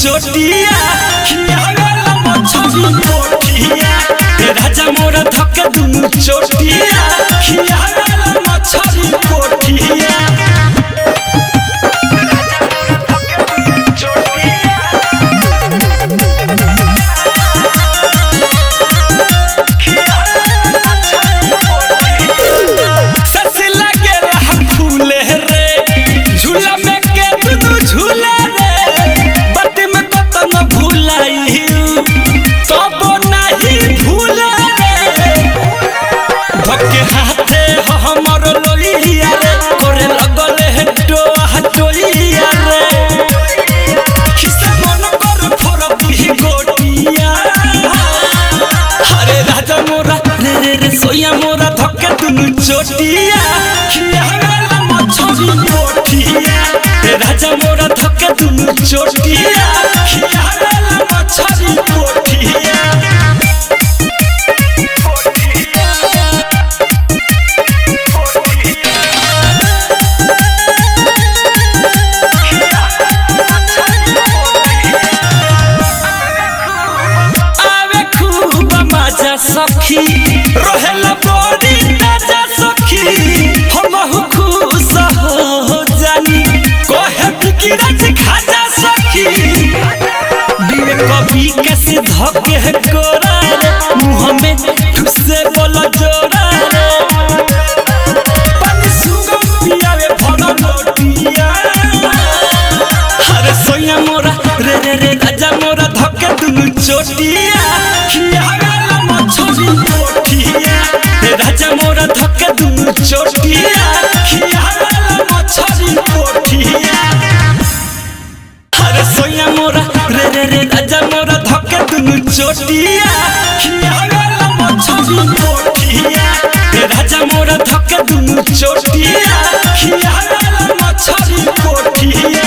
चोटिया खियावेला मछली पोठिया राजा मोरा धके दुनु चोटिया खियावेला मछली पोठिया सोया मोरा धके दुनु चोटिया खियावेला मछली पोठिया राजा मोरा धके दुनु चोटिया खियावेला मछली पोठिया आवे खूब मजा सखी रहेला बड़ी ताजा सखी हमहु खुश हो जानी कहे बिकिराज खाजा सखी दिल कभी कैसे धके कोरा रे मुंह में ठुसे बोला जोरा रे पानी सुगम पियावे भरा लोटिया अरे सोया मोरा रे राजा मोरा धके दुनु चोटिया खियावेला मछली पोठिया राजा मोरा धके दुनु चोटिया खियावेला मछली पोठिया अरे सोया मोरा रे राजा मोरा धके दुनु चोटिया खियावेला मछली पोठिया राजा मोरा धके दुनु चोटिया खियावेला मछली पोठिया।